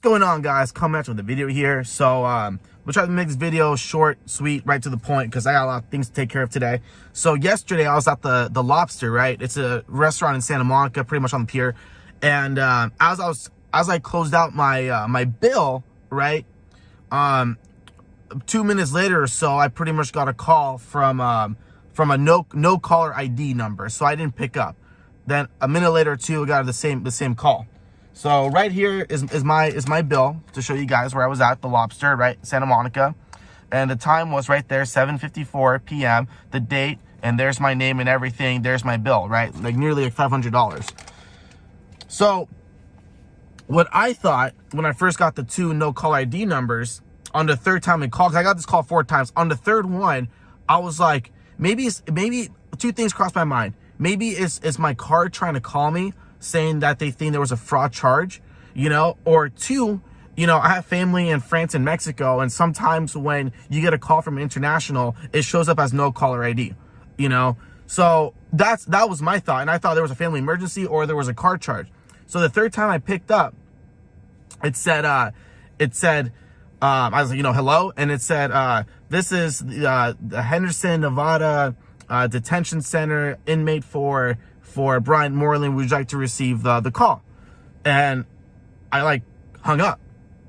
going on, guys? Coming at you with a video here. So we'll try to make this video short, sweet, right to the point, because I got a lot of things to take care of today. So yesterday I was at the Lobster, right? It's a restaurant in Santa Monica, pretty much on the pier. And as I closed out my my bill, right, 2 minutes later or so, I pretty much got a call from a no caller ID number. So I didn't pick up. Then a minute later or two, I got the same call. So right here is my bill to show you guys where I was at the Lobster, right, Santa Monica, and the time was right there, 7:54 p.m. The date, and there's my name and everything. There's my bill, right, like nearly like $500. So what I thought when I first got the two no caller ID numbers, on the third time I called, because I got this call 4 times. On the third one, I was like, maybe two things crossed my mind. Maybe it's my card trying to call me, saying that they think there was a fraud charge, you know, or two, you know, I have family in France and Mexico, and sometimes when you get a call from international, it shows up as no caller ID, you know. So that was my thought, and I thought there was a family emergency or there was a card charge. So the third time I picked up, it said I was like, you know, hello, and it said this is the Henderson, Nevada detention center, inmate for Brian Moreland. Would you like to receive the call? And I like hung up,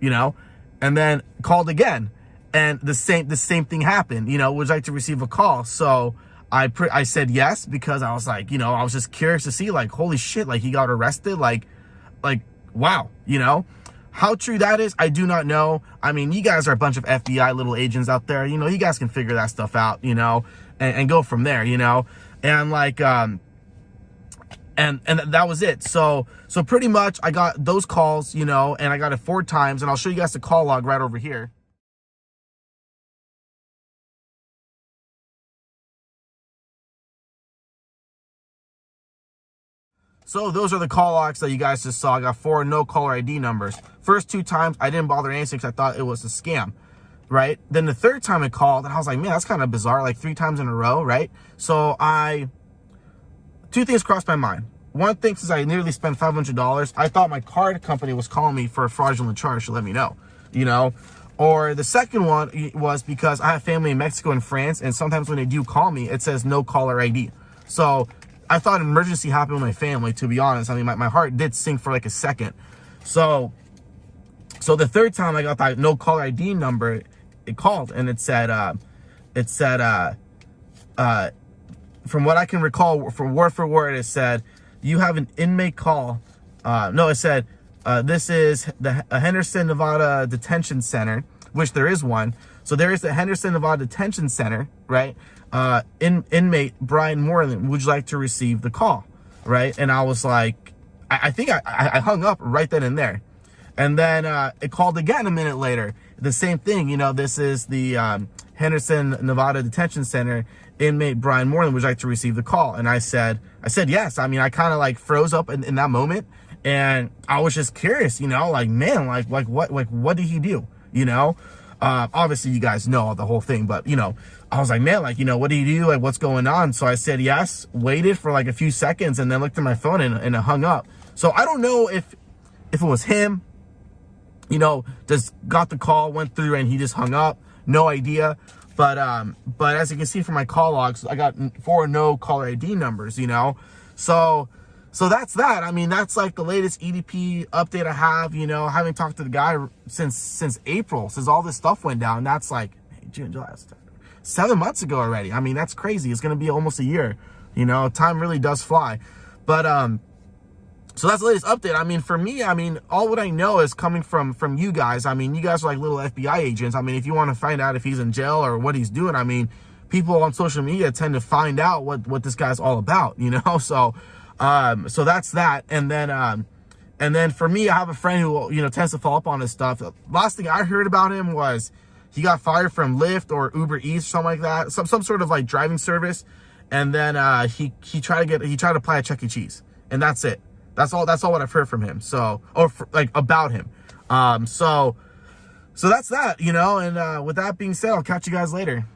you know, and then called again, and the same thing happened. You know, would you like to receive a call? So I said yes, because I was like, you know, I was just curious to see, like, holy shit, like he got arrested, like wow, you know. How true that is, I do not know. I mean, you guys are a bunch of FBI little agents out there, you know, you guys can figure that stuff out, you know, and go from there, you know. And like and that was it. So pretty much I got those calls, you know, and I got it 4 times, and I'll show you guys the call log right over here. So those are the call logs that you guys just saw. I got 4 no caller ID numbers. First 2 times I didn't bother answering because I thought it was a scam, right? Then the third time I called, and I was like, man, that's kind of bizarre, like 3 times in a row, right? So 2 things crossed my mind. One thing, since I nearly spent $500, I thought my card company was calling me for a fraudulent charge to let me know, you know? Or the second one was because I have family in Mexico and France, and sometimes when they do call me, it says no caller ID. So I thought an emergency happened with my family, to be honest. I mean, my heart did sink for like a second. So the third time I got that no caller ID number, it called, and it said, from what I can recall, from word for word, it said, you have an inmate call. No, it said, this is the Henderson, Nevada detention center, which there is one. So there is the Henderson, Nevada detention center, right? Inmate Brian Moreland, would you like to receive the call, right? And I was like, I think I hung up right then and there. And then it called again a minute later. The same thing, you know, this is the Henderson, Nevada detention center, inmate Brian Moreland, would you like to receive the call? And I said yes. I mean, I kind of like froze up in that moment, and I was just curious, you know, like, man, like what did he do, you know? Obviously you guys know the whole thing, but you know, I was like, man, like, you know, what do you do? Like, what's going on? So I said yes, waited for like a few seconds, and then looked at my phone and it hung up. So I don't know if it was him, you know, just got the call, went through, and he just hung up. No idea. But as you can see from my call logs, I got 4 no caller ID numbers, you know. So that's that. I mean, that's like the latest EDP update I have, you know. I haven't talked to the guy since April, since all this stuff went down. That's like June, July, 7 months ago already. I mean, that's crazy. It's going to be almost a year, you know. Time really does fly. But so that's the latest update. I mean, for me, I mean, all what I know is coming from you guys. I mean, you guys are like little FBI agents. I mean, if you want to find out if he's in jail or what he's doing, I mean, people on social media tend to find out what this guy's all about, you know. So that's that. And then for me, I have a friend who, you know, tends to follow up on this stuff. Last thing I heard about him was he got fired from Lyft or Uber Eats, something like that, some sort of like driving service. And then he tried to apply at Chuck E. Cheese, and that's it. That's all what I've heard from him. So, like about him. So that's that, you know. And with that being said, I'll catch you guys later.